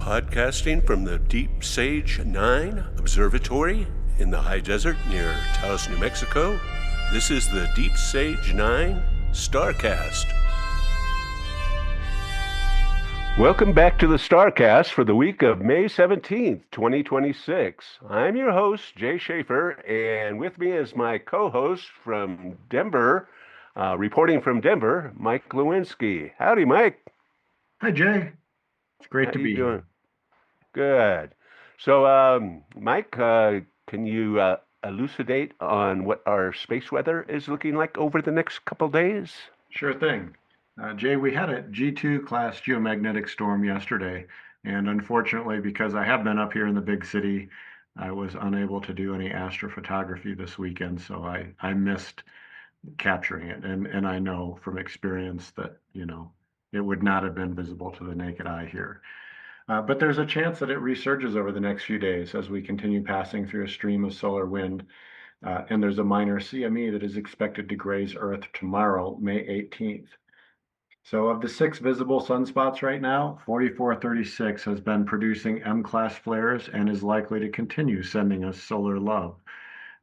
Podcasting from the Deep Sage 9 Observatory in the high desert near Taos, New Mexico, this is the Deep Sage 9 Starcast. Welcome back to the Starcast for the week of May 17th, 2026. I'm your host, Jay Shaffer, and with me is my co-host from Denver, reporting from Denver, Mike Lewinski. Howdy, Mike. Hi, Jay. It's great How to you be doing? here. Good. So, Mike, can you elucidate on what our space weather is looking like over the next couple days? Sure thing. Jay, we had a G2 class geomagnetic storm yesterday, and unfortunately, because I have been up here in the big city, I was unable to do any astrophotography this weekend, so I missed capturing it. And I know from experience that, it would not have been visible to the naked eye here. But there's a chance that it resurges over the next few days as we continue passing through a stream of solar wind. And there's a minor CME that is expected to graze Earth tomorrow, May 18th. So of the 6 visible sunspots right now, 4436 has been producing M-class flares and is likely to continue sending us solar love.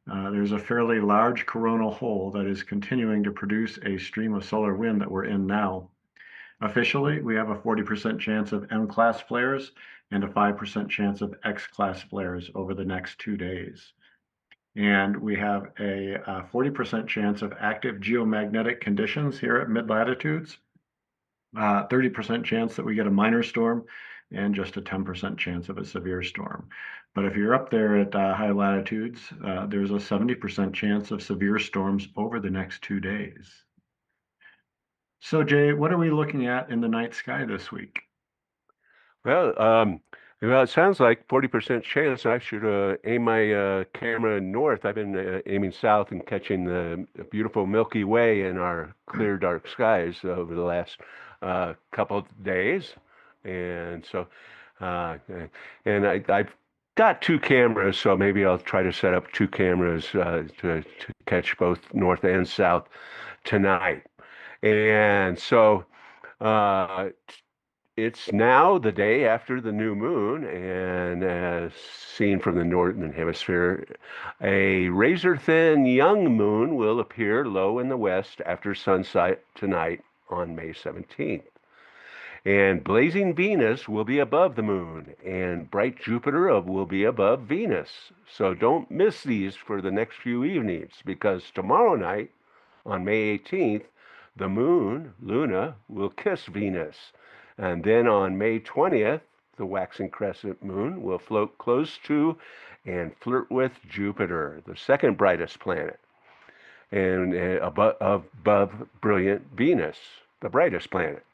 There's a fairly large coronal hole that is continuing to produce a stream of solar wind that we're in now. Officially, we have a 40% chance of M-class flares and a 5% chance of X-class flares over the next 2 days. And we have a 40% chance of active geomagnetic conditions here at mid-latitudes, 30% chance that we get a minor storm, and just a 10% chance of a severe storm. But if you're up there at high latitudes, there's a 70% chance of severe storms over the next 2 days. So, Jay, what are we looking at in the night sky this week? Well, it sounds like 40% chance. I should aim my camera north. I've been aiming south and catching the beautiful Milky Way in our clear, dark skies over the last couple of days. And so, uh, and I've got 2 cameras, so maybe I'll try to set up 2 cameras to catch both north and south tonight. And so, uh, it's now the day after the new moon, and as seen from the northern hemisphere, a razor-thin young moon will appear low in the west after sunset tonight on May 17th. And blazing Venus will be above the moon, and bright Jupiter will be above Venus. So don't miss these for the next few evenings, because tomorrow night, on May 18th, the moon, Luna, will kiss Venus. And then on May 20th, the waxing crescent moon will float close to and flirt with Jupiter, the second brightest planet, and above brilliant Venus, the brightest planet.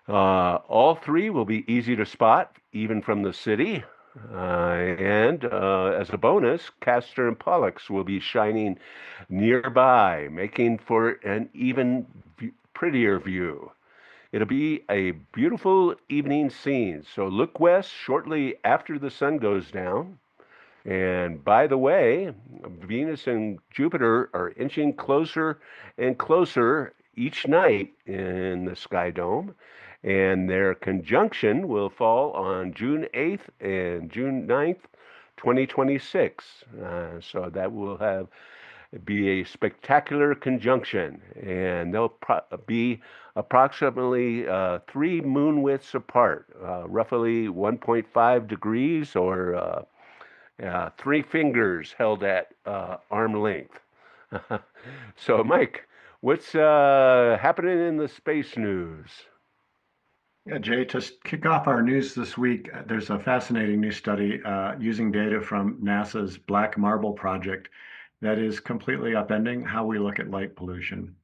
All 3 will be easy to spot, even from the city. And as a bonus, Castor and Pollux will be shining nearby, making for an even prettier view. It'll be a beautiful evening scene. So look west shortly after the sun goes down. And by the way, Venus and Jupiter are inching closer and closer each night in the sky dome, and their conjunction will fall on June 8th and June 9th, 2026. So that will be a spectacular conjunction, and they'll be approximately 3 moon widths apart, roughly 1.5 degrees or 3 fingers held at arm length. So, Mike, what's happening in the space news? Yeah, Jay, to kick off our news this week, there's a fascinating new study using data from NASA's Black Marble project that is completely upending how we look at light pollution.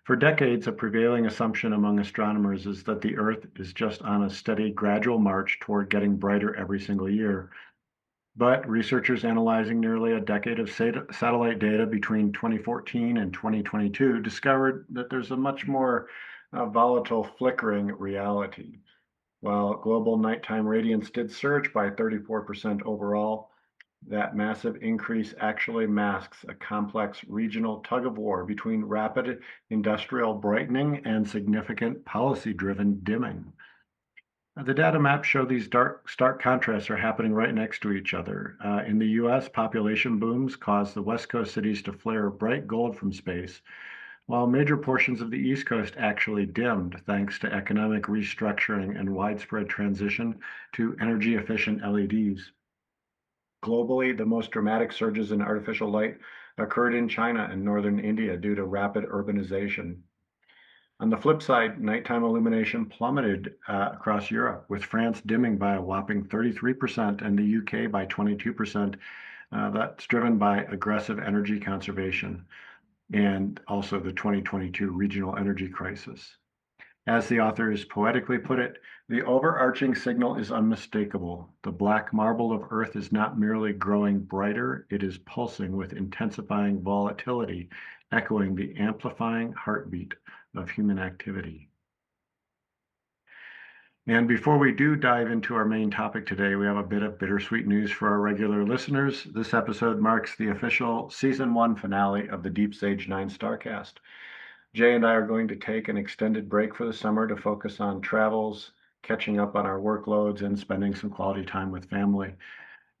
For decades, a prevailing assumption among astronomers is that the Earth is just on a steady, gradual march toward getting brighter every single year. But researchers analyzing nearly a decade of satellite data between 2014 and 2022 discovered that there's a much more volatile, flickering reality. While global nighttime radiance did surge by 34% overall, that massive increase actually masks a complex regional tug of war between rapid industrial brightening and significant policy driven dimming. The data maps show these stark contrasts are happening right next to each other. In the US, population booms cause the West Coast cities to flare bright gold from space, while major portions of the East Coast actually dimmed thanks to economic restructuring and widespread transition to energy efficient LEDs. Globally, the most dramatic surges in artificial light occurred in China and northern India due to rapid urbanization. On the flip side, nighttime illumination plummeted across Europe, with France dimming by a whopping 33% and the UK by 22%. That's driven by aggressive energy conservation and also the 2022 regional energy crisis. As the authors poetically put it, the overarching signal is unmistakable. The black marble of Earth is not merely growing brighter, it is pulsing with intensifying volatility, echoing the amplifying heartbeat of human activity. And before we do dive into our main topic today, we have a bit of bittersweet news for our regular listeners. This episode marks the official season one finale of the Deep Sage 9 Starcast. Jay and I are going to take an extended break for the summer to focus on travels, catching up on our workloads, and spending some quality time with family.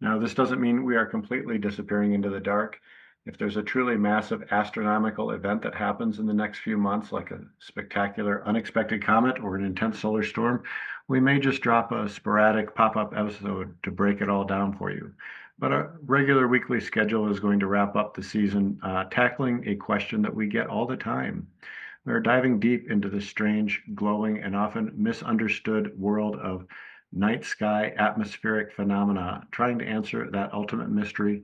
Now, this doesn't mean we are completely disappearing into the dark. If there's a truly massive astronomical event that happens in the next few months, like a spectacular unexpected comet or an intense solar storm, we may just drop a sporadic pop-up episode to break it all down for you. But our regular weekly schedule is going to wrap up the season, tackling a question that we get all the time. We're diving deep into the strange, glowing, and often misunderstood world of night sky atmospheric phenomena, trying to answer that ultimate mystery.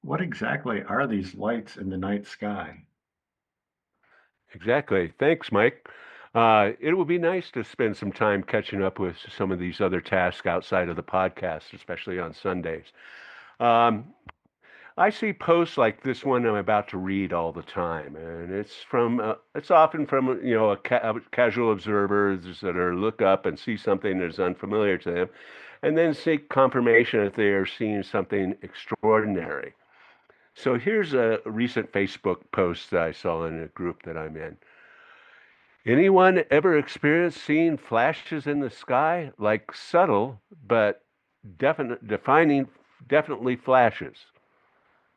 What exactly are these lights in the night sky? Exactly. Thanks, Mike. It would be nice to spend some time catching up with some of these other tasks outside of the podcast, especially on Sundays. Um, I see posts like this one I'm about to read all the time, and it's often from casual observers that are look up and see something that is unfamiliar to them, and then seek confirmation if they are seeing something extraordinary. So here's a recent Facebook post that I saw in a group that I'm in. Anyone ever experienced seeing flashes in the sky, like subtle but definitely flashes?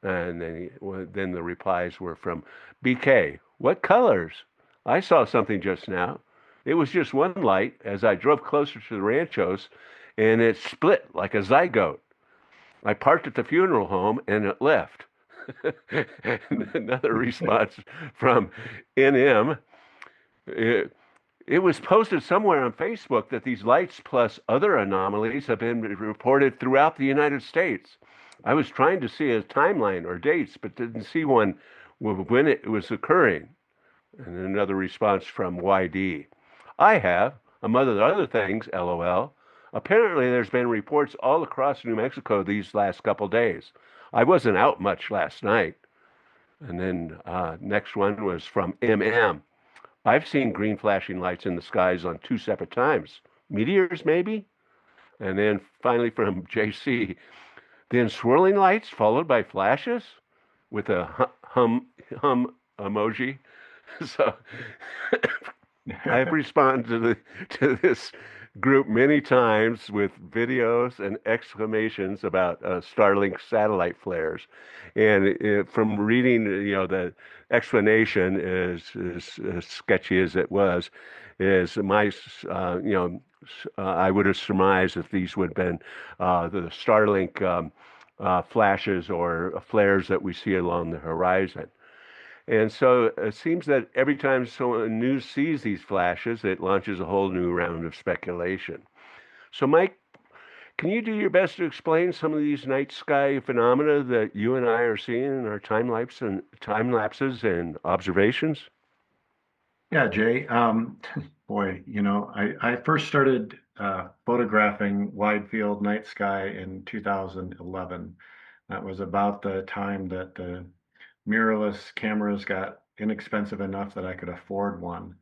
And then the replies were from BK. What colors? I saw something just now. It was just one light as I drove closer to the ranchos, and it split like a zygote. I parked at the funeral home, and it left. Another response from NM. It was posted somewhere on Facebook that these lights plus other anomalies have been reported throughout the United States. I was trying to see a timeline or dates, but didn't see one when it was occurring. And another response from YD. I have, among other things, LOL. Apparently, there's been reports all across New Mexico these last couple days. I wasn't out much last night. And then next one was from MM. I've seen green flashing lights in the skies on two separate times. Meteors, maybe? And then finally from JC, then swirling lights followed by flashes with a hum emoji. So I've responded to this group many times with videos and exclamations about Starlink satellite flares, and from reading, the explanation as sketchy as it was, is my, I would have surmised that these would have been the Starlink flashes or flares that we see along the horizon. And so it seems that every time someone new sees these flashes, it launches a whole new round of speculation. So, Mike, can you do your best to explain some of these night sky phenomena that you and I are seeing in our time lapses and observations? Yeah, Jay. Boy, I first started photographing wide field night sky in 2011. That was about the time that the mirrorless cameras got inexpensive enough that I could afford one.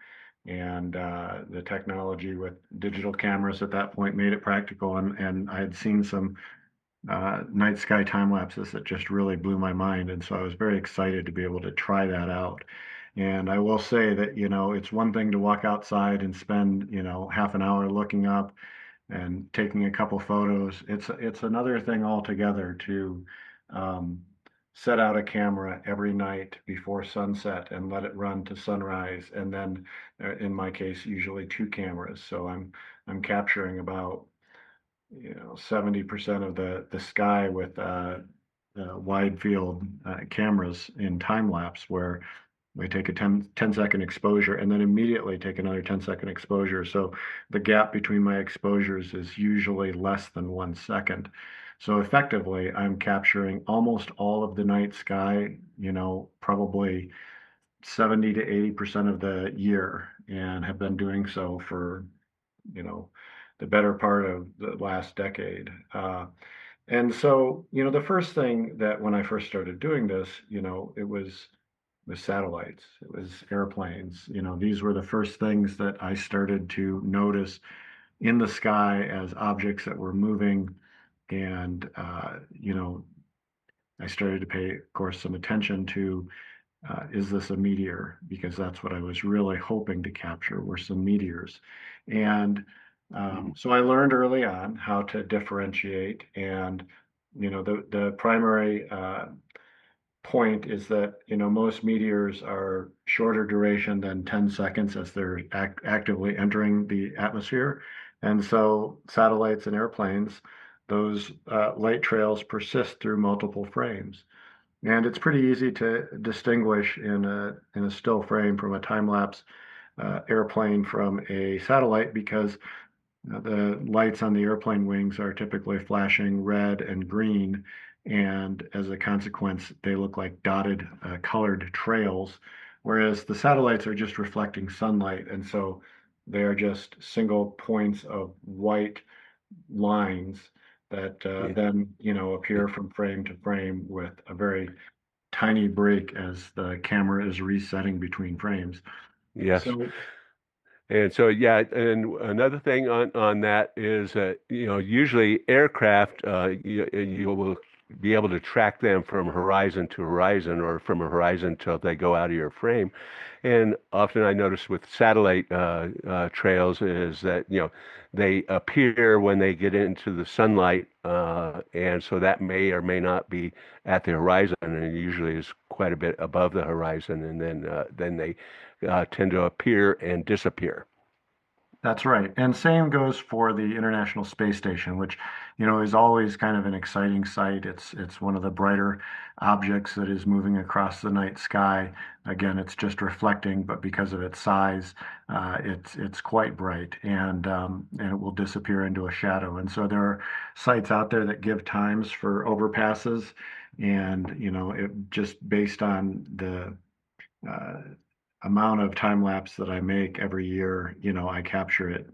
And the technology with digital cameras at that point made it practical. And I had seen some night sky time lapses that just really blew my mind. And so I was very excited to be able to try that out. And I will say that, it's one thing to walk outside and spend, half an hour looking up and taking a couple photos. It's another thing altogether to um, set out a camera every night before sunset and let it run to sunrise, and then in my case, usually two cameras. So I'm capturing about 70% of the sky with wide field cameras in time lapse where we take a 10-second exposure and then immediately take another 10-second exposure. So the gap between my exposures is usually less than 1 second. So effectively, I'm capturing almost all of the night sky, probably 70 to 80% of the year, and have been doing so for, you know, the better part of the last decade. And so, the first thing that when I first started doing this, it was satellites, it was airplanes. These were the first things that I started to notice in the sky as objects that were moving. And, I started to pay, of course, some attention to is this a meteor? Because that's what I was really hoping to capture were some meteors. And Mhm. so I learned early on how to differentiate. And, the primary point is that, most meteors are shorter duration than 10 seconds as they're actively entering the atmosphere. And so satellites and airplanes, those light trails persist through multiple frames. And it's pretty easy to distinguish in a still frame from a time lapse airplane from a satellite because the lights on the airplane wings are typically flashing red and green, and as a consequence, they look like dotted, colored trails, whereas the satellites are just reflecting sunlight, and so they are just single points of white lines that Yeah. then appear from frame to frame with a very tiny break as the camera is resetting between frames. Yes. So And so, yeah, and another thing on that is that, usually aircraft, you will be able to track them from horizon to horizon or from a horizon till they go out of your frame. And often I notice with satellite trails is that, they appear when they get into the sunlight, and so that may or may not be at the horizon, and it usually is quite a bit above the horizon, and then they tend to appear and disappear. that's right. And same goes for the International Space Station, which, is always kind of an exciting sight. It's one of the brighter objects that is moving across the night sky. Again, it's just reflecting, but because of its size, it's quite bright, and it will disappear into a shadow. And so there are sites out there that give times for overpasses, and it just based on the uh, amount of time lapse that I make every year, I capture it,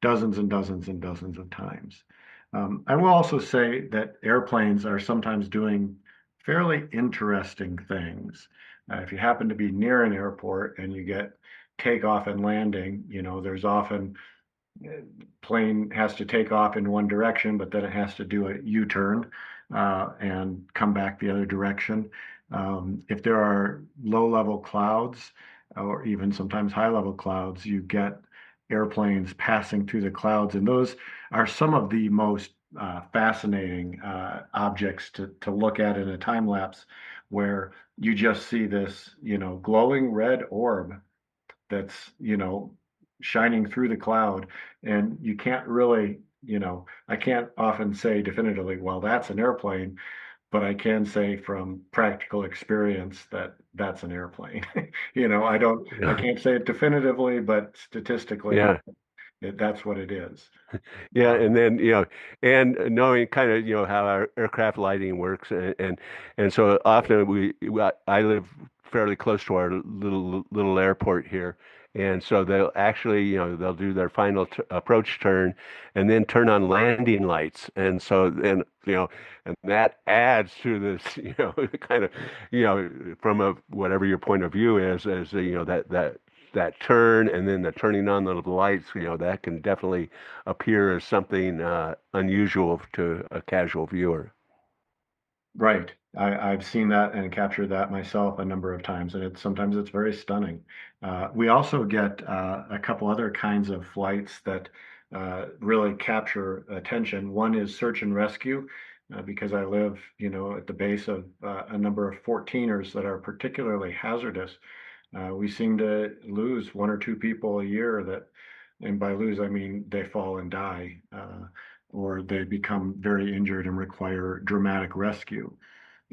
dozens and dozens and dozens of times. I will also say that airplanes are sometimes doing fairly interesting things. If you happen to be near an airport and you get takeoff and landing, there's often plane has to take off in one direction, but then it has to do a U-turn and come back the other direction. If there are low-level clouds or even sometimes high-level clouds, you get airplanes passing through the clouds, and those are some of the most fascinating objects to look at in a time lapse, where you just see this, glowing red orb that's, shining through the cloud. And you can't really, I can't often say definitively, well, that's an airplane, but I can say from practical experience that that's an airplane. I Yeah. can't say it definitively, but statistically, Yeah. that's what it is. Yeah, Um, and then and knowing kind of how our aircraft lighting works, and so often I live fairly close to our little airport here, and so they'll actually they'll do their final t approach turn, and then turn on landing lights, and so then and that adds to this kind of from a whatever your point of view is as that turn and then the turning on of the lights, that can definitely appear as something unusual to a casual viewer. right. I've seen that and captured that myself a number of times, and sometimes it's very stunning. We also get a couple other kinds of flights that really capture attention. One is search and rescue, because I live, at the base of a number of 14ers that are particularly hazardous. We seem to lose one or two people a year that, and by lose, I mean they fall and die, or they become very injured and require dramatic rescue.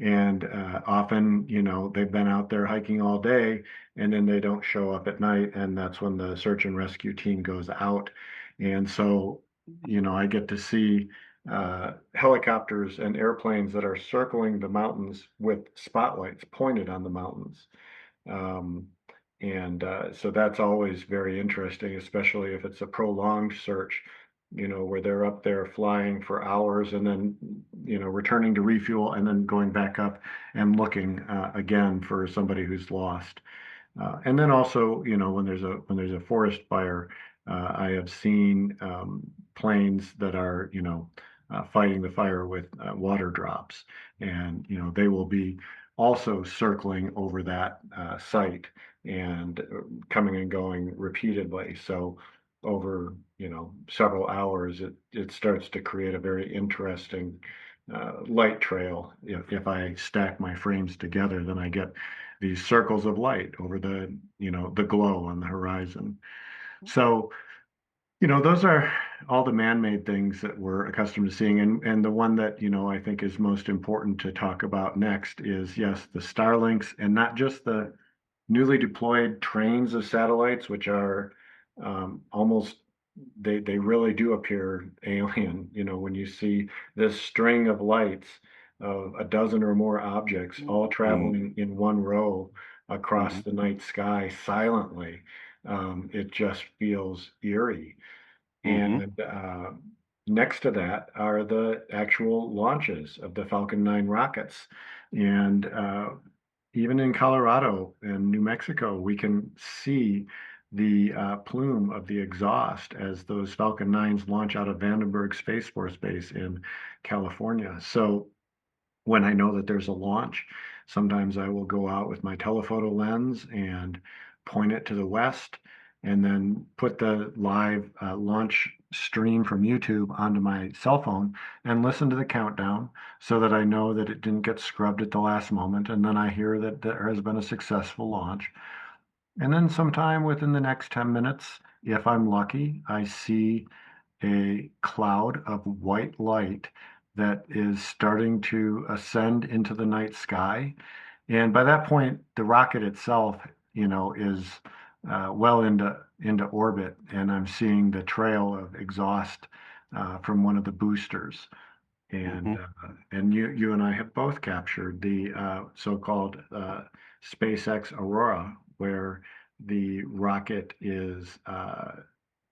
And often, they've been out there hiking all day and then they don't show up at night. And that's when the search and rescue team goes out. And so, I get to see helicopters and airplanes that are circling the mountains with spotlights pointed on the mountains. Um, and so that's always very interesting, especially if it's a prolonged search, where they're up there flying for hours and then, returning to refuel and then going back up and looking again for somebody who's lost. And then also, when there's a forest fire, I have seen planes that are, fighting the fire with water drops, and they will be also circling over that site and coming and going repeatedly. So over, several hours, it starts to create a very interesting light trail. If I stack my frames together, then I get these circles of light over the glow on the horizon. So, those are all the man-made things that we're accustomed to seeing. And the one that, I think is most important to talk about next is, yes, the Starlinks, and not just the newly deployed trains of satellites, which are almost, they really do appear alien. When you see this string of lights of a dozen or more objects all Mm-hmm. traveling in one row across Mm-hmm. the night sky silently, it just feels eerie. Mm-hmm. And next to that are the actual launches of the Falcon 9 rockets. And even in Colorado and New Mexico, we can see the plume of the exhaust as those Falcon 9s launch out of Vandenberg Space Force Base in California. So when I know that there's a launch, sometimes I will go out with my telephoto lens and point it to the west, and then put the live launch stream from YouTube onto my cell phone and listen to the countdown so that I know that it didn't get scrubbed at the last moment. And then I hear that there has been a successful launch. And then sometime within the next 10 minutes, if I'm lucky, I see a cloud of white light that is starting to ascend into the night sky. And by that point, the rocket itself, is well into orbit, and I'm seeing the trail of exhaust from one of the boosters. Mm-hmm. And you and I have both captured the so-called SpaceX Aurora, where the rocket is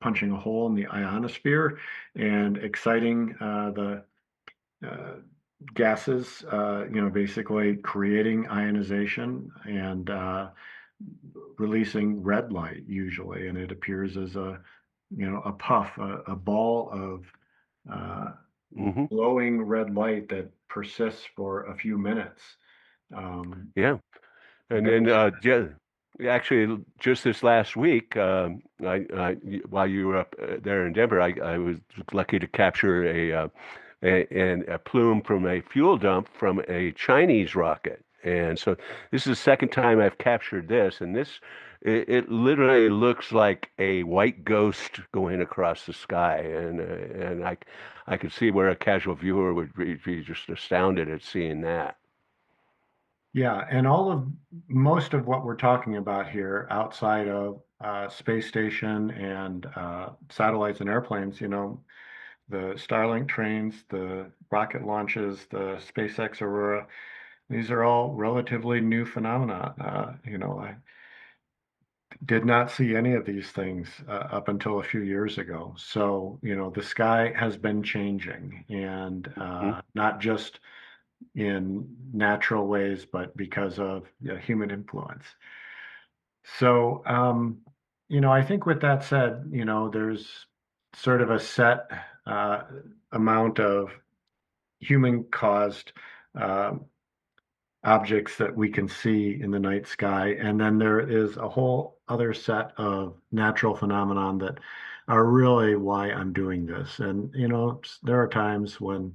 punching a hole in the ionosphere and exciting the uh, gases, basically creating ionization and releasing red light usually, and it appears as a puff, a ball of uh, Mm-hmm. glowing red light that persists for a few minutes. Um, Yeah. And very, then, actually, just this last week, while you were up there in Denver, I was lucky to capture a plume from a fuel dump from a Chinese rocket. And so this is the second time I've captured this, and it literally looks like a white ghost going across the sky, and I could see where a casual viewer would be just astounded at seeing that. yeah, and most of what we're talking about here, outside of space station and satellites and airplanes, the Starlink trains, the rocket launches, the SpaceX Aurora, these are all relatively new phenomena. I did not see any of these things up until a few years ago. So, the sky has been changing, and Hmm. not just in natural ways, but because of human influence. So, I think with that said, there's sort of a set uh, amount of human caused objects that we can see in the night sky. And then there is a whole other set of natural phenomenon that are really why I'm doing this. And, there are times when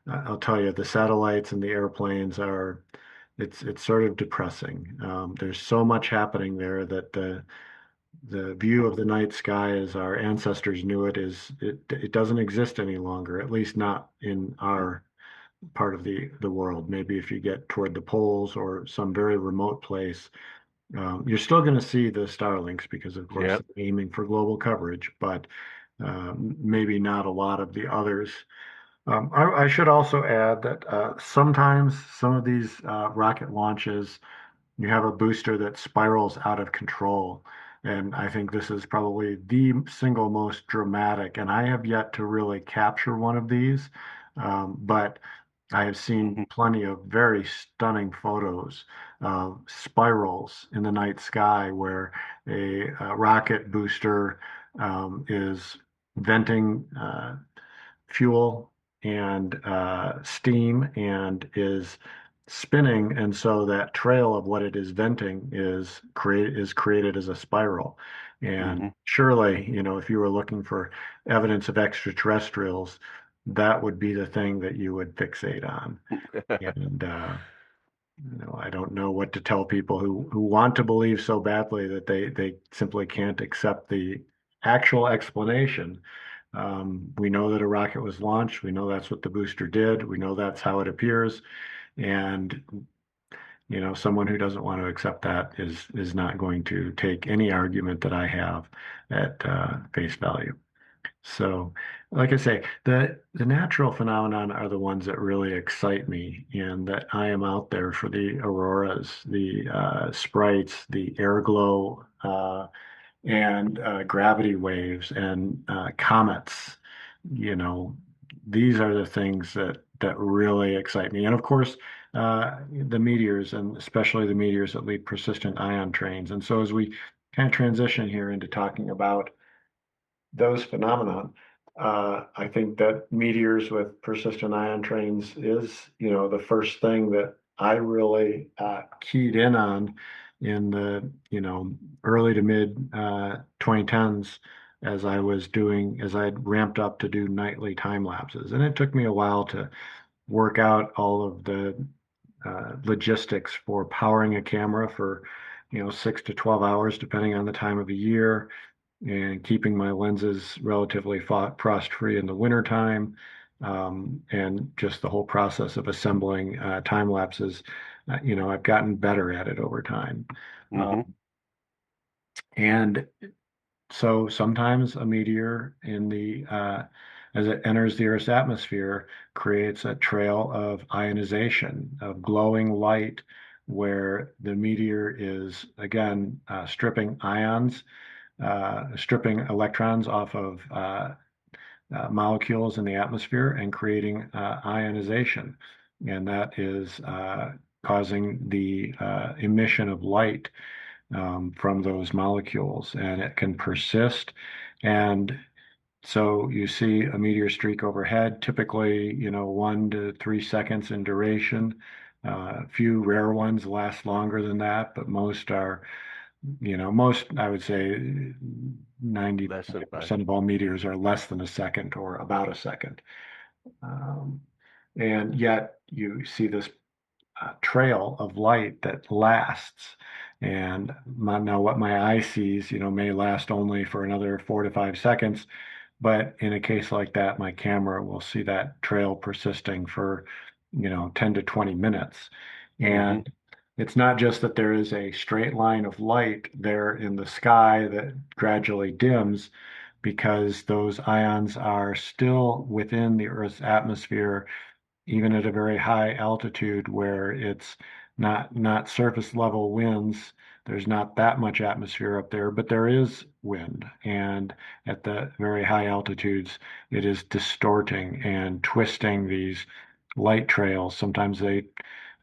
I'll tell you the satellites and the airplanes are, it's sort of depressing. There's so much happening there that the view of the night sky as our ancestors knew it it doesn't exist any longer, at least not in our part of the world. Maybe if you get toward the poles or some very remote place, you're still going to see the Starlinks because, of course, Yep. they're aiming for global coverage, but maybe not a lot of the others. I should also add that sometimes some of these rocket launches, you have a booster that spirals out of control. And I think this is probably the single most dramatic. And I have yet to really capture one of these, but I have seen Hmm. plenty of very stunning photos of spirals in the night sky where a rocket booster is venting fuel and steam and is spinning, and so that trail of what it is venting is created as a spiral. And Hmm. surely, if you were looking for evidence of extraterrestrials, that would be the thing that you would fixate on. And I don't know what to tell people who want to believe so badly that they simply can't accept the actual explanation. We know that a rocket was launched. We know that's what the booster did. We know that's how it appears. And, someone who doesn't want to accept that is not going to take any argument that I have at face value. So, like I say, the natural phenomenon are the ones that really excite me, and that I am out there for the auroras, the sprites, the air glow, and gravity waves and comets. You know, these are the things that really excite me. And of course, the meteors, and especially the meteors that lead persistent ion trains. And so as we kind of transition here into talking about those phenomenon, I think that meteors with persistent ion trains is, the first thing that I really keyed in on in the, early to mid 2010s as I had ramped up to do nightly time lapses. And it took me a while to work out all of the logistics for powering a camera for, 6 to 12 hours, depending on the time of the year, and keeping my lenses relatively frost-free in the wintertime, and just the whole process of assembling time lapses. I've gotten better at it over time. Uh, Hmm. and so sometimes a meteor as it enters the Earth's atmosphere, creates a trail of ionization, of glowing light, where the meteor is again stripping electrons off of molecules in the atmosphere and creating ionization. And that is causing the emission of light from those molecules. And it can persist. And so you see a meteor streak overhead, typically, 1 to 3 seconds in duration. A few rare ones last longer than that, but most, I would say Less than five. 95% of all meteors are less than a second or about a second. Um, and yet you see this trail of light that lasts. And now what my eye sees, may last only for another 4 to 5 seconds. But in a case like that, my camera will see that trail persisting for, 10 to 20 minutes. Hmm. And it's not just that there is a straight line of light there in the sky that gradually dims, because those ions are still within the Earth's atmosphere, even at a very high altitude where it's not surface level winds. There's not that much atmosphere up there, but there is wind. And at the very high altitudes, it is distorting and twisting these light trails. Sometimes they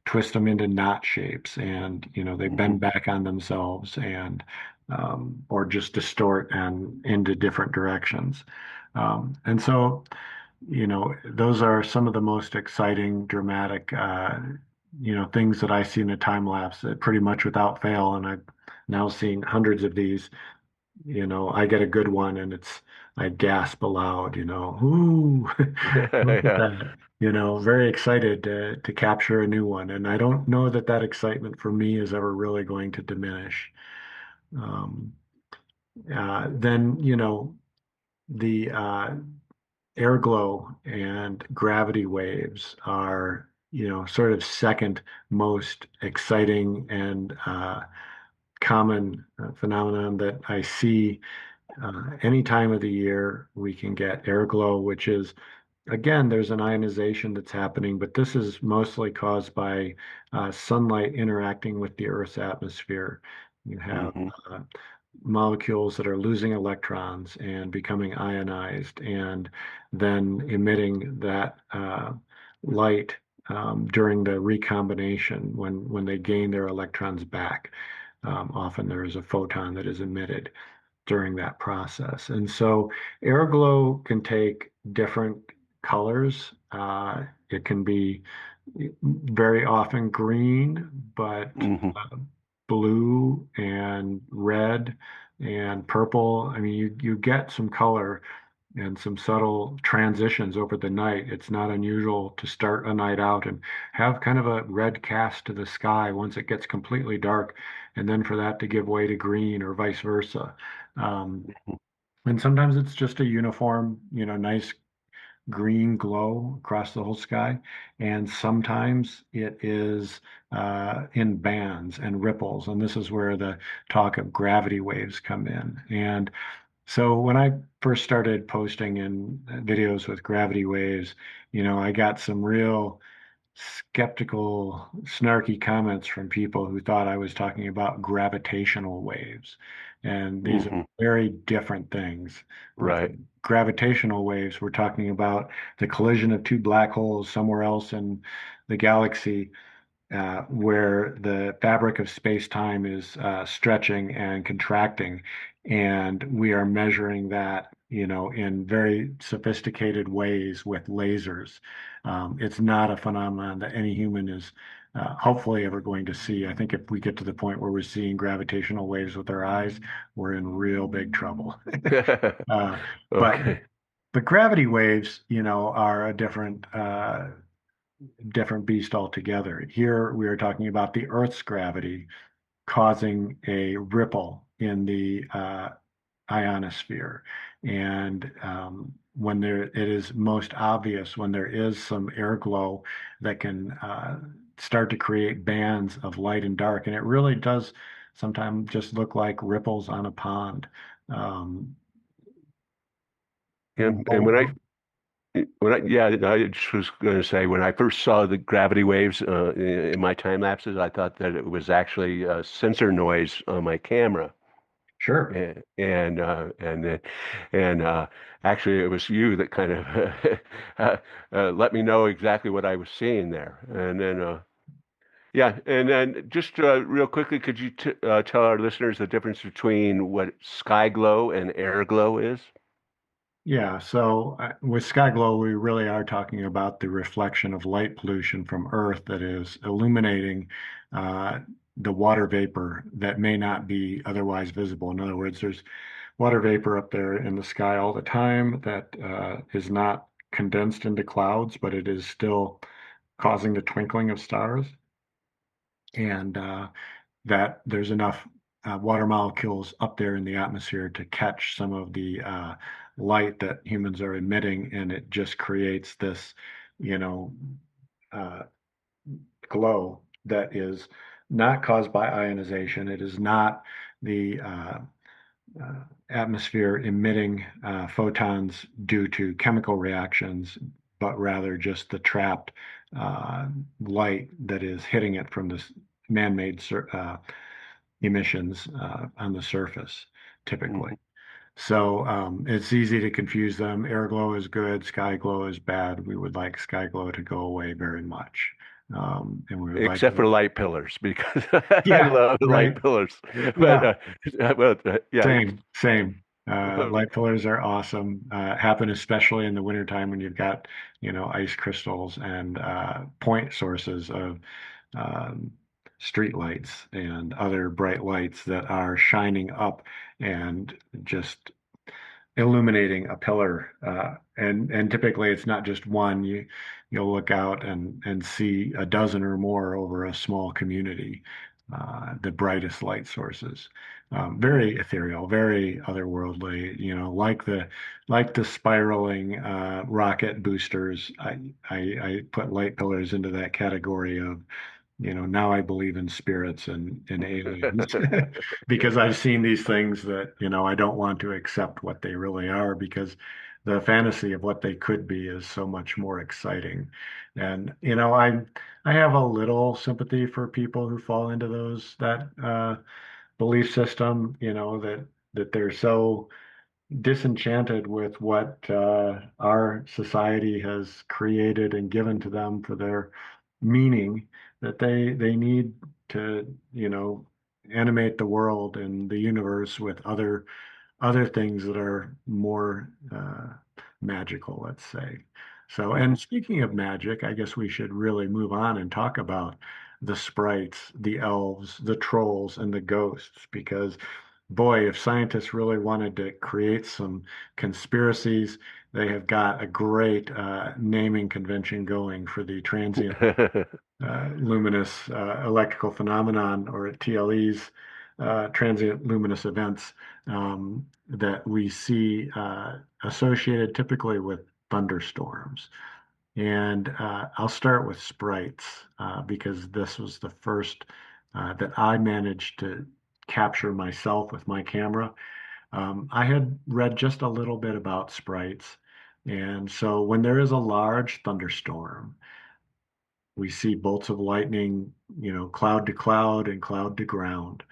twist them into knot shapes, and they Hmm. bend back on themselves, and or just distort and into different directions. And so those are some of the most exciting, dramatic things that I see in a time lapse pretty much without fail. And I've now seen hundreds of these. I get a good one and I gasp aloud, ooh, look at Yeah. that, very excited to capture a new one. And I don't know that that excitement for me is ever really going to diminish. Um, then, the air glow and gravity waves are, sort of second most exciting and common phenomenon that I see any time of the year. We can get air glow, which is, again, there's an ionization that's happening, but this is mostly caused by sunlight interacting with the Earth's atmosphere. You have Hmm. uh, molecules that are losing electrons and becoming ionized, and then emitting that light during the recombination when they gain their electrons back. Often there is a photon that is emitted during that process. And so air glow can take different colors. It can be very often green, but Hmm. uh, blue and red and purple. I mean, you get some color and some subtle transitions over the night. It's not unusual to start a night out and have kind of a red cast to the sky once it gets completely dark, and then for that to give way to green or vice versa. Um, and sometimes it's just a uniform, nice green glow across the whole sky. And sometimes it is in bands and ripples. And this is where the talk of gravity waves come in. And so when I first started posting in videos with gravity waves, I got some real skeptical, snarky comments from people who thought I was talking about gravitational waves. And these are Hmm. very different things. With Right. gravitational waves, we're talking about the collision of two black holes somewhere else in the galaxy, where the fabric of space-time is stretching and contracting, and we are measuring that, in very sophisticated ways with lasers. It's not a phenomenon that any human is hopefully ever going to see. I think if we get to the point where we're seeing gravitational waves with our eyes, we're in real big trouble. Uh, but Okay. but gravity waves, are a different beast altogether. Here we are talking about the Earth's gravity causing a ripple in the ionosphere. And when it is most obvious when there is some air glow that can start to create bands of light and dark. And it really does sometimes just look like ripples on a pond. Um, And yeah, I just was going to say when I first saw the gravity waves in my time lapses, I thought that it was actually sensor noise on my camera, sure. and actually it was you that kind of let me know exactly what I was seeing there, and then yeah, and then just real quickly, could you t tell our listeners the difference between what sky glow and air glow is? Yeah, so with sky glow, we really are talking about the reflection of light pollution from Earth that is illuminating uh, the water vapor that may not be otherwise visible. In other words, there's water vapor up there in the sky all the time that is not condensed into clouds, but it is still causing the twinkling of stars. And that there's enough water molecules up there in the atmosphere to catch some of the light that humans are emitting, and it just creates this, you know, uh, glow that is not caused by ionization. It is not the atmosphere emitting photons due to chemical reactions, but rather just the trapped uh, light that is hitting it from this man-made emissions on the surface, typically. Mhm. So it's easy to confuse them. Air glow is good, sky glow is bad. We would like sky glow to go away very much. And we would like Except to, for light pillars, because I yeah, love light right. pillars. But Yeah, well, yeah, same. Light pillars are awesome. Happen especially in the wintertime when you've got, ice crystals and point sources of um, street lights and other bright lights that are shining up and just illuminating a pillar. And typically it's not just one. You'll look out and see a dozen or more over a small community. The brightest light sources, very ethereal, very otherworldly. Like the spiraling rocket boosters. I put light pillars into that category of now I believe in spirits and aliens because I've seen these things that, I don't want to accept what they really are because the fantasy of what they could be is so much more exciting. And, I have a little sympathy for people who fall into that belief system, that they're so disenchanted with what our society has created and given to them for their meaning that they need to animate the world and the universe with other things that are more magical, let's say. So, and Mhm. speaking of magic, I guess we should really move on and talk about the sprites, the elves, the trolls, and the ghosts, because boy, if scientists really wanted to create some conspiracies, they have got a great naming convention going for the transient luminous electrical phenomenon, or TLEs, transient luminous events that we see associated typically with thunderstorms. And I'll start with sprites because this was the first that I managed to capture myself with my camera. I had read just a little bit about sprites. And so when there is a large thunderstorm, we see bolts of lightning, cloud to cloud and cloud to ground.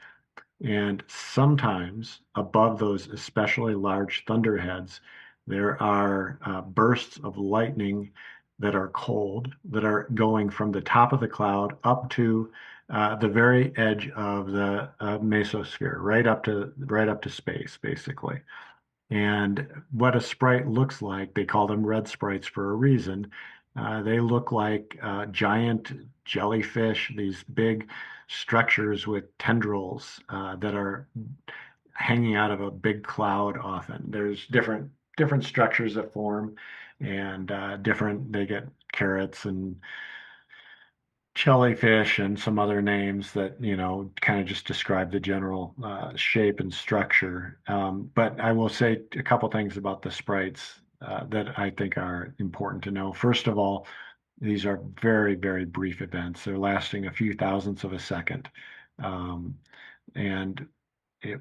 And sometimes above those especially large thunderheads, there are bursts of lightning that are cold, that are going from the top of the cloud up to the very edge of the mesosphere, right up to space, basically. And what a sprite looks like, they call them red sprites for a reason. They look like giant jellyfish, these big structures with tendrils that are hanging out of a big cloud often. There's different structures that form and they get carrots and jellyfish and some other names that, kind of just describe the general shape and structure. But I will say a couple things about the sprites that I think are important to know. First of all, these are very, very brief events. They're lasting a few thousandths of a second. Um, and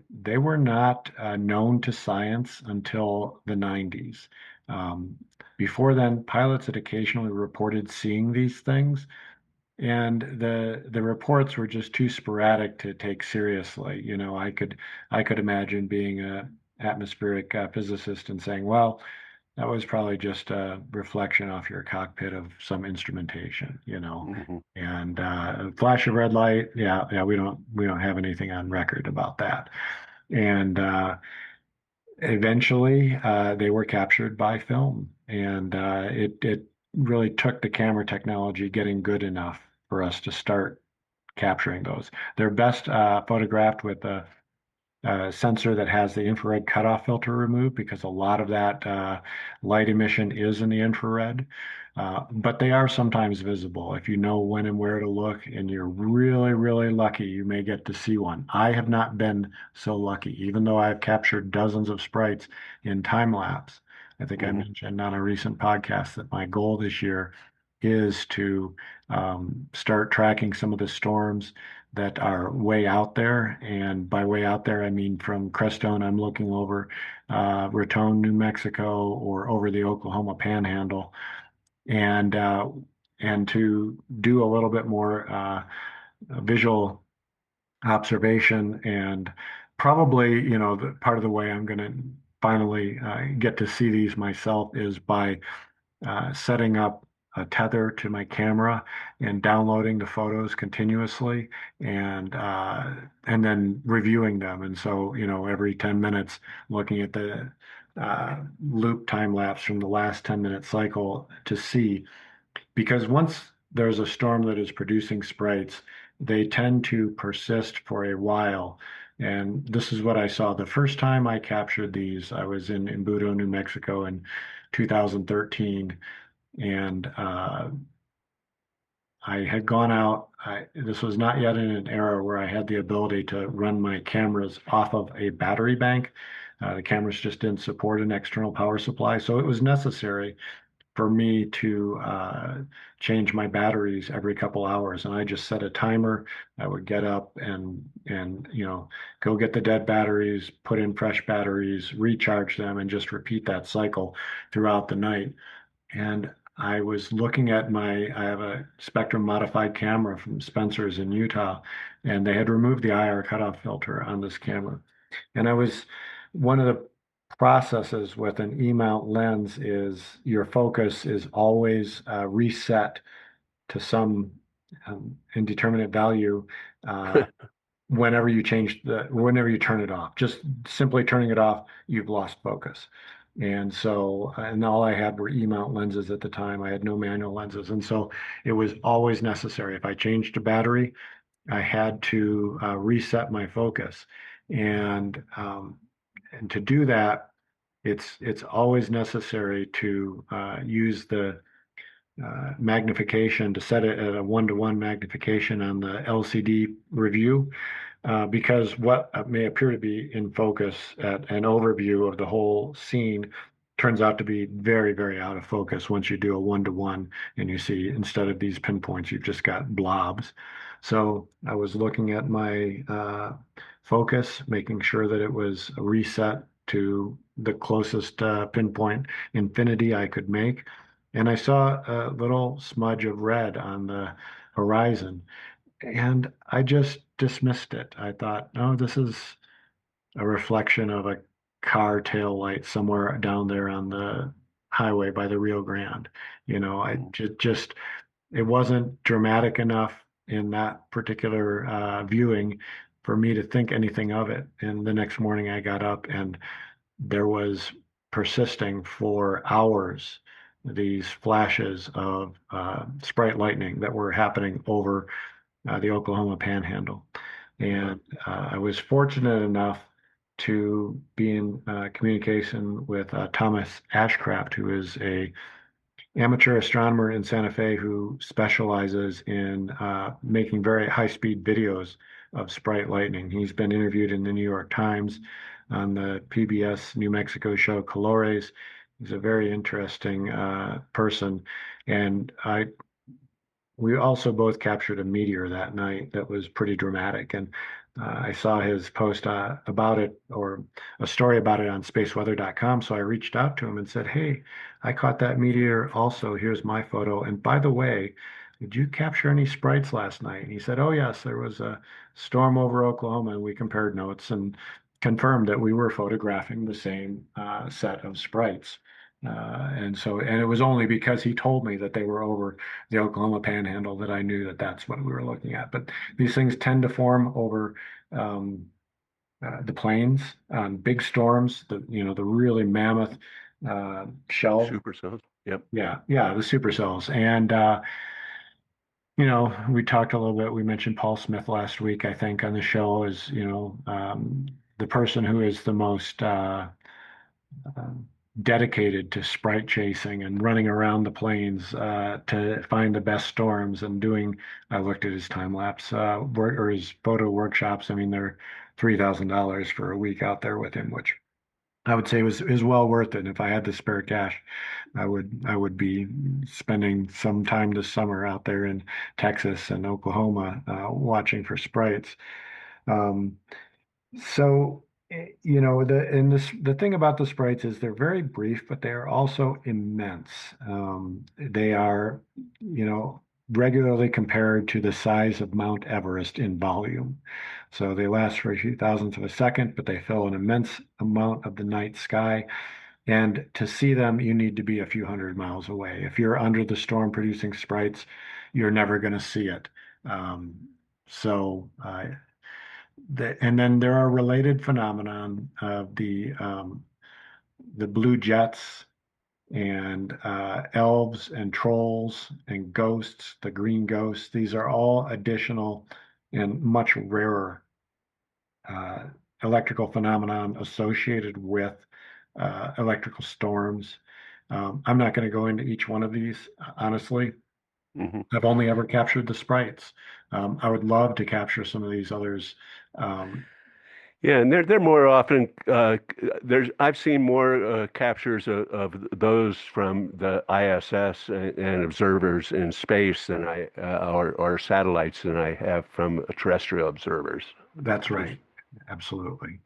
they were not known to science until the 90s. Um, Before then, pilots had occasionally reported seeing these things, and the reports were just too sporadic to take seriously. I could imagine being a atmospheric physicist and saying, well, that was probably just a reflection off your cockpit of some instrumentation, Mhm. and flash of red light. Yeah, yeah, we don't have anything on record about that. And eventually, they were captured by film, and it really took the camera technology getting good enough for us to start capturing those. They're best photographed with a sensor that has the infrared cutoff filter removed because a lot of that light emission is in the infrared. But they are sometimes visible. If you know when and where to look, and you're really, really lucky, you may get to see one. I have not been so lucky, even though I've captured dozens of sprites in time lapse. I think I Mhm. mentioned on a recent podcast that my goal this year is to start tracking some of the storms that are way out there. And by way out there, I mean from Crestone, I'm looking over Raton, New Mexico, or over the Oklahoma Panhandle, and uh, and to do a little bit more visual observation. And probably, part of the way I'm going to finally get to see these myself is by setting up a tether to my camera and downloading the photos continuously, and then reviewing them. And so, every 10 minutes, looking at the loop time lapse from the last 10-minute cycle to see, because once there's a storm that is producing sprites, they tend to persist for a while. And this is what I saw. The first time I captured these, I was in Embudo, New Mexico in 2013. And I had gone out. This was not yet in an era where I had the ability to run my cameras off of a battery bank. The cameras just didn't support an external power supply. So it was necessary for me to change my batteries every couple hours. And I just set a timer. I would get up and go get the dead batteries, put in fresh batteries, recharge them, and just repeat that cycle throughout the night. And I was looking at I have a Spectrum modified camera from Spencer's in Utah, and they had removed the IR cutoff filter on this camera. And one of the processes with an E-mount lens is your focus is always reset to some indeterminate value uh, whenever you turn it off. Just simply turning it off, you've lost focus. And all I had were E-mount lenses at the time. I had no manual lenses. And so it was always necessary. If I changed a battery, I had to reset my focus. And and to do that, it's always necessary to use the magnification to set it at a 1-to-1 magnification on the LCD review because what may appear to be in focus at an overview of the whole scene turns out to be very, very out of focus once you do a 1-to-1 and you see instead of these pinpoints, you've just got blobs. So I was looking at my focus, making sure that it was reset to the closest pinpoint infinity I could make. And I saw a little smudge of red on the horizon. And I just dismissed it. I thought, oh, this is a reflection of a car tail light somewhere down there on the highway by the Rio Grande. I just it wasn't dramatic enough in that particular viewing for me to think anything of it. And the next morning I got up and there was persisting for hours these flashes of sprite lightning that were happening over the Oklahoma Panhandle. Wow. And I was fortunate enough to be in communication with Thomas Ashcraft, who is a amateur astronomer in Santa Fe who specializes in making very high-speed videos of sprite lightning. He's been interviewed in the New York Times on the PBS New Mexico show Colores. He's a very interesting person, and we also both captured a meteor that night that was pretty dramatic. And I saw his post about it or a story about it on spaceweather.com. So I reached out to him and said, hey, I caught that meteor also. Here's my photo. And by the way, did you capture any sprites last night? And he said, oh, yes, there was a storm over Oklahoma. And we compared notes and confirmed that we were photographing the same set of sprites. And it was only because he told me that they were over the Oklahoma Panhandle that I knew that that's what we were looking at. But these things tend to form over um, the plains on big storms. The really mammoth shelves. Supercells. Yep. Yeah, the supercells. And we talked a little bit. We mentioned Paul Smith last week, I think, on the show as the person who is the most um, dedicated to sprite chasing and running around the plains to find the best storms and doing. I looked at his time lapse work or his photo workshops. I mean, they're $3,000 for a week out there with him, which I would say is well worth it. And if I had the spare cash, I would be spending some time this summer out there in Texas and Oklahoma watching for sprites. Um, so, the thing about the sprites is they're very brief, but they are also immense. They are, regularly compared to the size of Mount Everest in volume. So they last for a few thousandths of a second, but they fill an immense amount of the night sky. And to see them, you need to be a few hundred miles away. If you're under the storm producing sprites, you're never going to see it. Um, and then there are related phenomenon of the blue jets and elves and trolls and ghosts, the green ghosts. These are all additional and much rarer uh, electrical phenomenon associated with electrical storms. I'm not going to go into each one of these, honestly. Hmm. I've only ever captured the sprites. I would love to capture some of these others. Um, Yeah, and they're more often there's I've seen more captures of those from the ISS and observers in space than or satellites than I have from terrestrial observers. that's There's, right. Absolutely.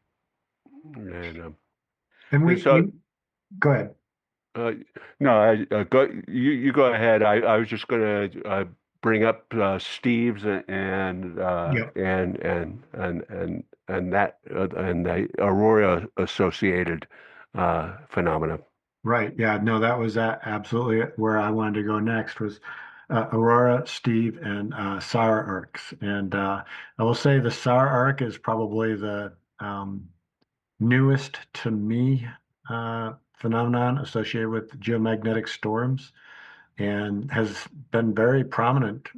and And and we, so we go ahead. Uh, no, go you go ahead. I was just going to bring up Steve's Yep. and that and the Aurora associated phenomena. Right. Yeah. No, that was absolutely where I wanted to go next was Aurora, Steve, and SAR arcs. And I will say the SAR arc is probably the newest to me phenomenon associated with geomagnetic storms and has been very prominent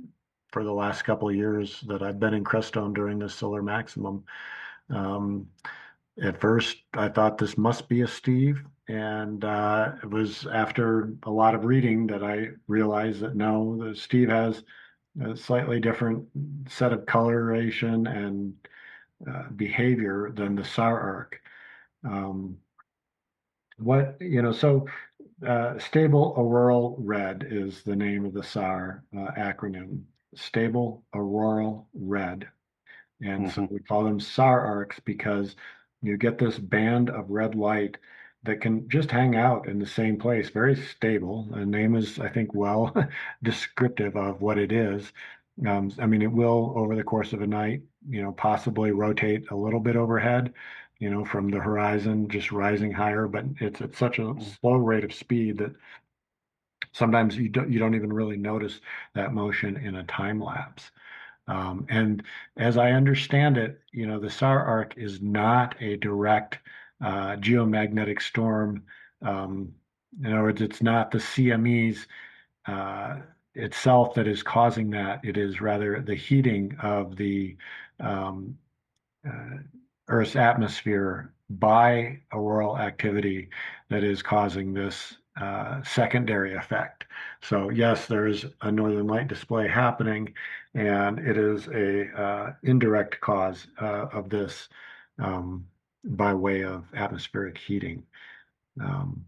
for the last couple of years that I've been in Crestone during the solar maximum. Um, at first, I thought this must be a Steve, and it was after a lot of reading that I realized that no, the Steve has a slightly different set of coloration and behavior than the SAR arc. Um, so stable auroral red is the name of the SAR acronym. Stable auroral red. And so Hmm. we call them SAR arcs because you get this band of red light that can just hang out in the same place, very stable. The name is, I think, well descriptive of what it is. I mean, it will, over the course of a night, possibly rotate a little bit overhead, from the horizon, just rising higher, but it's at such a slow rate of speed that sometimes you don't even really notice that motion in a time lapse. And as I understand it, the SAR arc is not a direct geomagnetic storm. Um, in other words, it's not the CMEs uh, itself that is causing that. It is rather the heating of the um, uh, Earth's atmosphere by auroral activity that is causing this secondary effect. So yes, there is a northern light display happening, and it is a indirect cause of this um, by way of atmospheric heating. Um,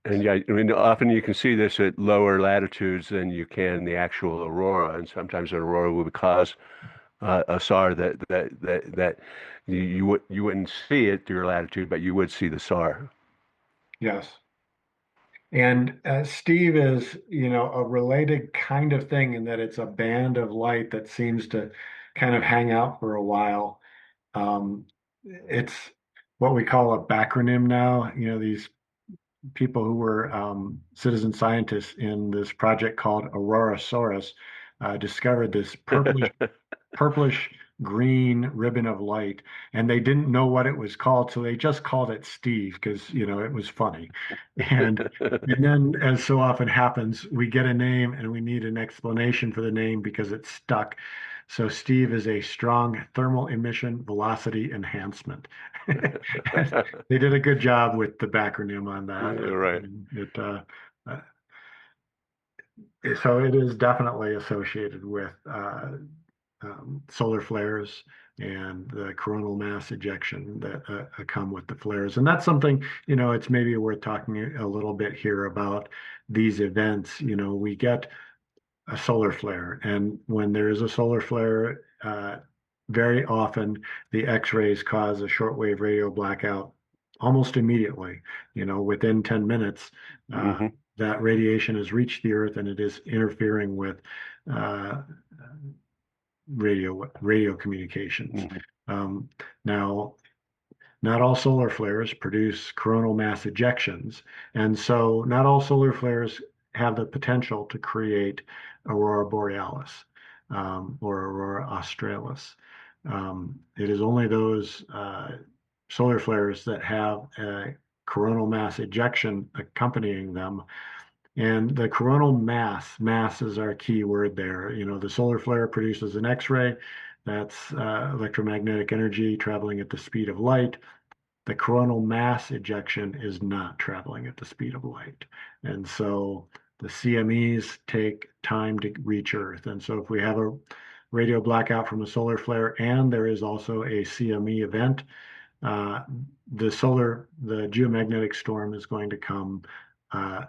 And yeah, I mean, often you can see this at lower latitudes than you can the actual aurora, and sometimes an aurora will cause a SAR that you wouldn't see it through your latitude, but you would see the SAR. yes. And Steve is, a related kind of thing in that it's a band of light that seems to kind of hang out for a while. It's what we call a backronym now. These people who were citizen scientists in this project called Aurorasaurus discovered this purplish green ribbon of light, and they didn't know what it was called, so they just called it Steve because it was funny. And then, as so often happens, we get a name and we need an explanation for the name because it's stuck. So Steve is a strong thermal emission velocity enhancement. They did a good job with the backronym on that. You're right. Uh, so it is definitely associated with solar flares and the coronal mass ejection that come with the flares. And that's something, it's maybe worth talking a little bit here about these events. We get a solar flare, and when there is a solar flare, very often the X-rays cause a shortwave radio blackout almost immediately. Within 10 minutes, uh, Hmm. that radiation has reached the Earth and it is interfering with uh, radio communications. Hmm. Um, Now, not all solar flares produce coronal mass ejections, and so not all solar flares have the potential to create aurora borealis or aurora australis. It is only those solar flares that have coronal mass ejection accompanying them. And the coronal mass is our key word there. You know, the solar flare produces an X-ray. That's electromagnetic energy traveling at the speed of light. The coronal mass ejection is not traveling at the speed of light. And so the CMEs take time to reach Earth. And so if we have a radio blackout from a solar flare and there is also a CME event, uh, the geomagnetic storm is going to come uh,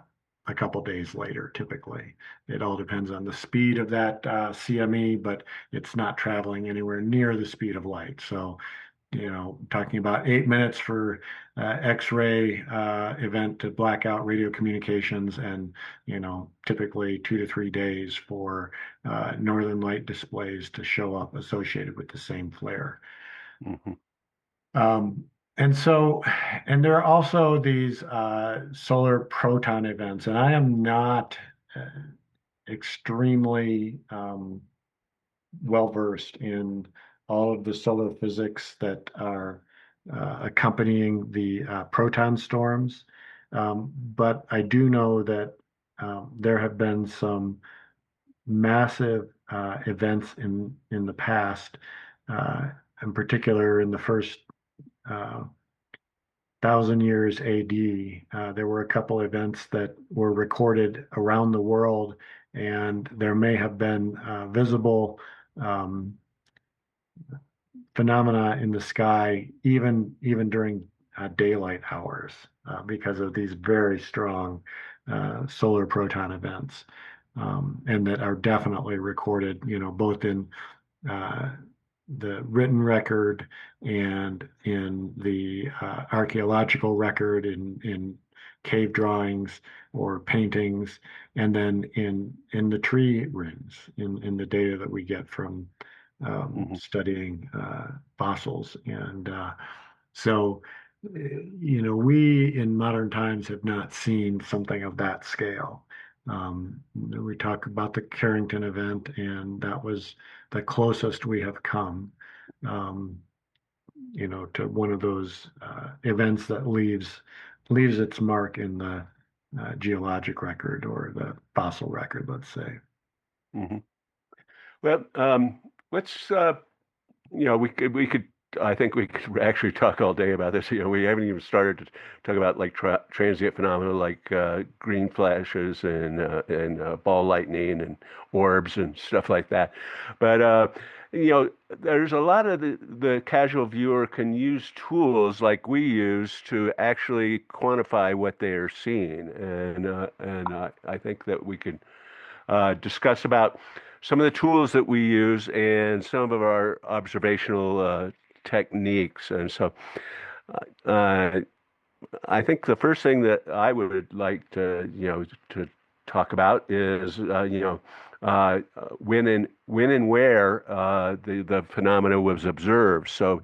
a couple days later, typically. It all depends on the speed of that CME, but it's not traveling anywhere near the speed of light. So, you know, talking about 8 minutes for X-ray event to blackout radio communications, and you know, typically 2 to 3 days for northern light displays to show up associated with the same flare. Hmm. Um, and so, and there are also these solar proton events, and I am not extremely well versed in all of the solar physics that are accompanying the proton storms. But I do know that there have been some massive events in the past, uh, in particular in the first uh, 1000 years AD. There were a couple events that were recorded around the world, and there may have been visible um, phenomena in the sky even during daylight hours because of these very strong solar proton events, and that are definitely recorded, you know, both in uh, the written record and in the archaeological record, in cave drawings or paintings, and then in the tree rings, in the data that we get from Hmm. studying fossils. And so, you know, we in modern times have not seen something of that scale. We talk about the Carrington event, and that was the closest we have come, um, you know, to one of those events that leaves its mark in the geologic record or the fossil record, let's say. Hmm. Well, let's we could I think we could actually talk all day about this. We haven't even started to talk about like transient phenomena like green flashes and ball lightning and orbs and stuff like that. But there's a lot of the casual viewer can use tools like we use to actually quantify what they are seeing, and I think that we could discuss about some of the tools that we use and some of our observational techniques. And so uh, I think the first thing that I would like to talk about is, when and where the phenomena was observed. So,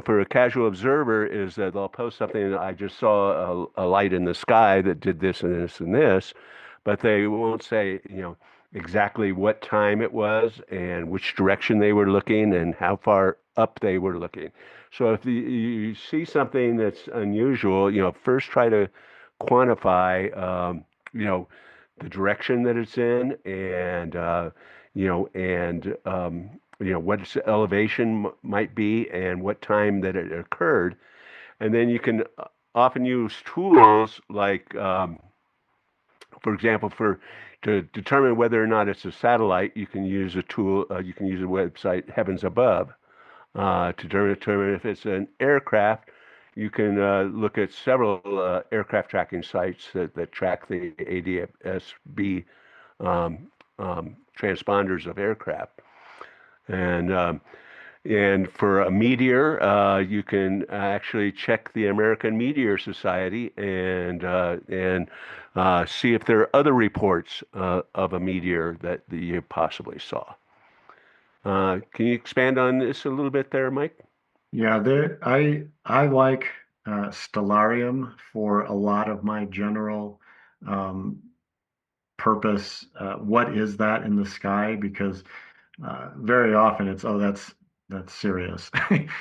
for a casual observer, is that they'll post something. I just saw a light in the sky that did this and this and this, but they won't say, exactly what time it was and which direction they were looking and how far up they were looking. So if you see something that's unusual, first try to quantify, you know, the direction that it's in, and what its elevation might be and what time that it occurred. And then you can often use tools like, for example, to determine whether or not it's a satellite, you can use a tool, you can use a website, Heavens Above, to determine if it's an aircraft. You can look at several aircraft tracking sites that track the ADS-B transponders of aircraft. And for a meteor, you can actually check the American Meteor Society and see if there are other reports of a meteor that you possibly saw. Can you expand on this a little bit there, Mike? Yeah, I like Stellarium for a lot of my general um, purpose. What is that in the sky? Because very often it's, oh, that's serious.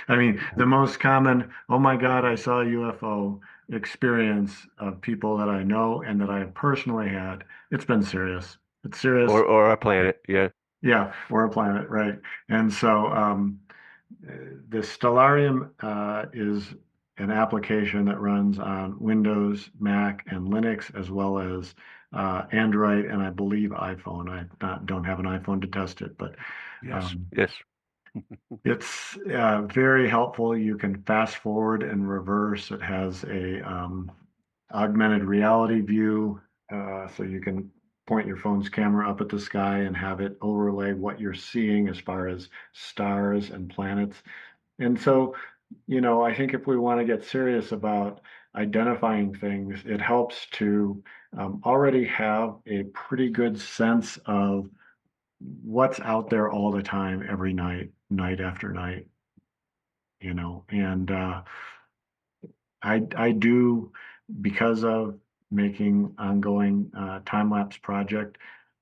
I mean, the most common, oh my God, I saw a UFO. experience of people that I know and that I have personally had, it's been serious. It's serious. or a planet. Yeah. Yeah, or a planet, right? And so the Stellarium is an application that runs on Windows, Mac, and Linux, as well as Android, and I believe iPhone. Don't have an iPhone to test it, but Yes. um, Yes. it's very helpful. You can fast forward and reverse. It has a augmented reality view, so you can point your phone's camera up at the sky and have it overlay what you're seeing as far as stars and planets. And so, I think if we want to get serious about identifying things, it helps to already have a pretty good sense of what's out there all the time, every night, night after night, and I do, because of making ongoing time-lapse project,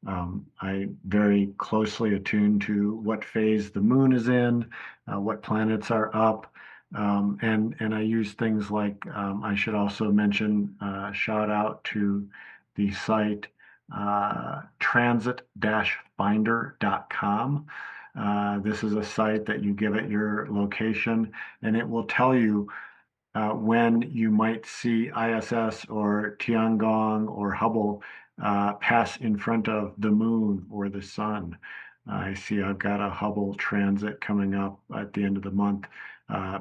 I very closely attune to what phase the moon is in, what planets are up, and I use things like, I should also mention, shout out to the site transit-finder.com. This is a site that you give it your location, and it will tell you when you might see ISS or Tiangong or Hubble pass in front of the moon or the sun. I see I've got a Hubble transit coming up at the end of the month,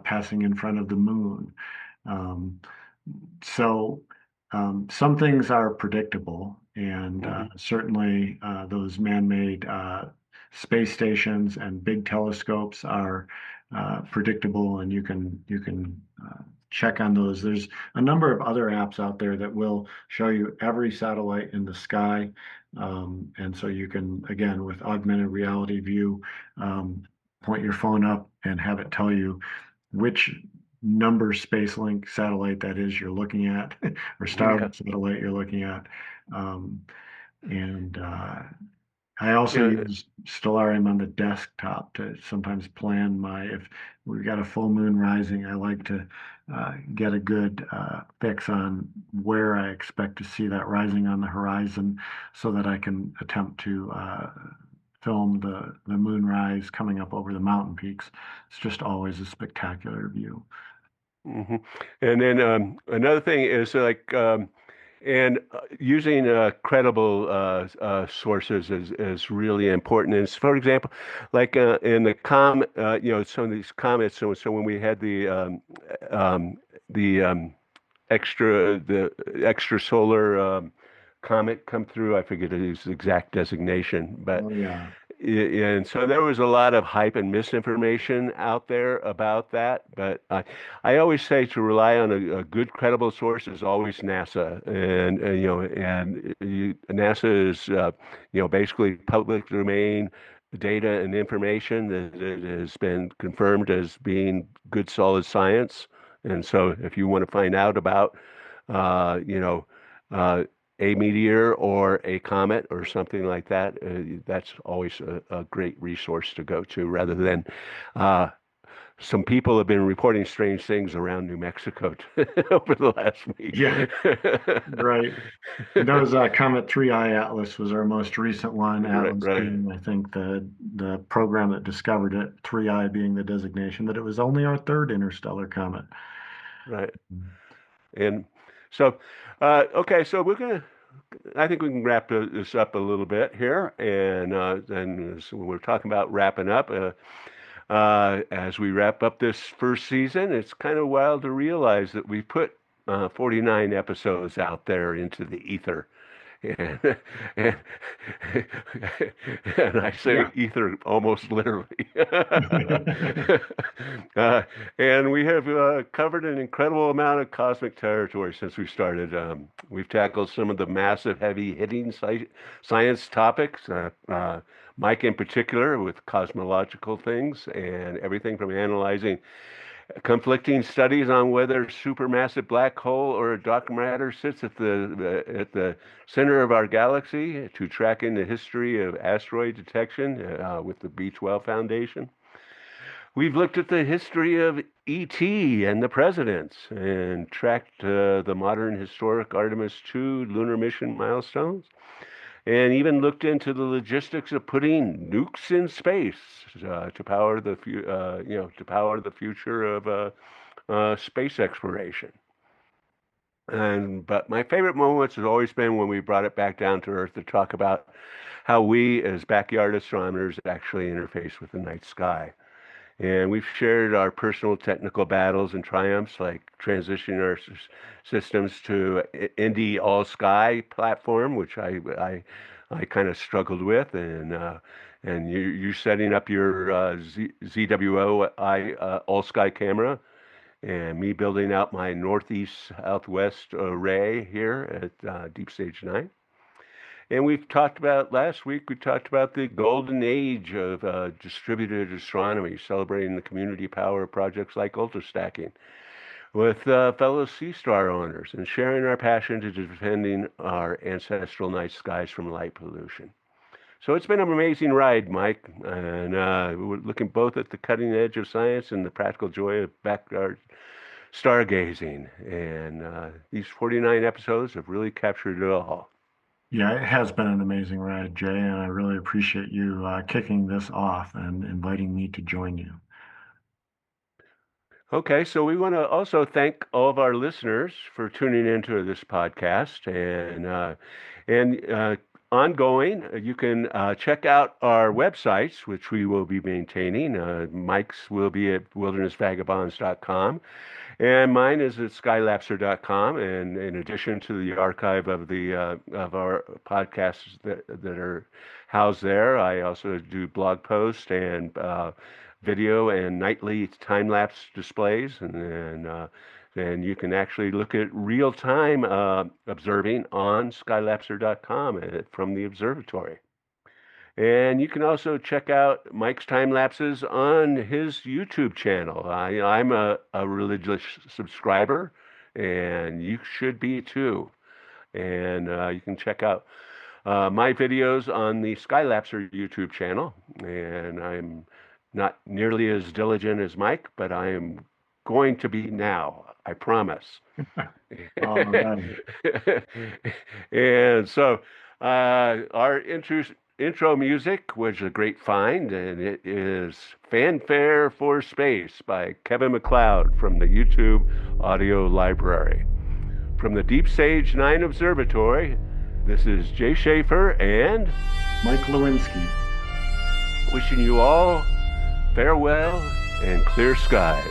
passing in front of the moon. Um, so some things are predictable, and Hmm. certainly those man-made space stations and big telescopes are predictable, and you can check on those. There's a number of other apps out there that will show you every satellite in the sky, and so you can, again, with augmented reality view, um, point your phone up and have it tell you which number Spacelink satellite that is you're looking at, or Yeah. Starlink satellite you're looking at. Um, and I also Yeah. use Stellarium on the desktop to sometimes plan if we've got a full moon rising, I like to get a good fix on where I expect to see that rising on the horizon so that I can attempt to film the moonrise coming up over the mountain peaks. It's just always a spectacular view. Hmm. And then another thing is like, and using credible sources is really important. And for example, like in some of these comments. So when we had um, the the extrasolar comet come through, I forget his exact designation, but Oh yeah. and so there was a lot of hype and misinformation out there about that, but I always say to rely on a good, credible source is always NASA, and NASA is basically public domain data and information that has been confirmed as being good, solid science. And so, if you want to find out about, uh, you know, uh, a meteor or a comet or something like that, that's always a great resource to go to rather than uh, some people have been reporting strange things around New Mexico over the last week. Yeah, right. And that was Comet 3I Atlas was our most recent one. Right, Atlas right, being, I think, the program that discovered it. 3I being the designation that it was only our third interstellar comet. right. And so, okay, so I think we can wrap this up a little bit here. And then as we're talking about wrapping up. As we wrap up this first season, it's kind of wild to realize that we put 49 episodes out there into the ether. And, and, and I say Yeah. ether almost literally. uh, and we have covered an incredible amount of cosmic territory since we started. We've tackled some of the massive, heavy hitting science topics, Mike in particular, with cosmological things and everything from analyzing conflicting studies on whether supermassive black hole or dark matter sits at the center of our galaxy to tracking the history of asteroid detection with the B12 Foundation. We've looked at the history of ET and the presidents and tracked the modern historic Artemis II lunar mission milestones and even looked into the logistics of putting nukes in space to power to power the future of space exploration. But my favorite moments has always been when we brought it back down to earth to talk about how we as backyard astronomers actually interface with the night sky. And we've shared our personal technical battles and triumphs, like transitioning our systems to Indie All Sky platform, which I kind of struggled with, and you setting up your ZWO All Sky camera, and me building out my northeast southwest array here at Deep Stage 9. And we've talked about last week, we talked about the golden age of distributed astronomy, celebrating the community power of projects like ultrastacking with fellow Sea Star owners and sharing our passion to defending our ancestral night skies from light pollution. So it's been an amazing ride, Mike, and we're looking both at the cutting edge of science and the practical joy of backyard stargazing. And these 49 episodes have really captured it all. Yeah, it has been an amazing ride, Jay, and I really appreciate you kicking this off and inviting me to join you. Okay, so we want to also thank all of our listeners for tuning into this podcast and ongoing. You can check out our websites, which we will be maintaining. Mike's will be at wildernessvagabonds.com. And mine is at skylapser.com. And in addition to the archive of the of our podcasts that are housed there, I also do blog posts and video and nightly time-lapse displays. And you can actually look at real-time observing on skylapser.com from the observatory. And you can also check out Mike's time lapses on his YouTube channel. I'm a religious subscriber, and you should be too. And you can check out my videos on the Skylapser YouTube channel. And I'm not nearly as diligent as Mike, but I am going to be now. I promise. All right. And so our intro music was a great find, and it is Fanfare for Space by Kevin MacLeod from the YouTube audio library. From the Deep Sage 9 Observatory, this is Jay Shaffer and Mike Lewinski. wishing you all farewell and clear skies.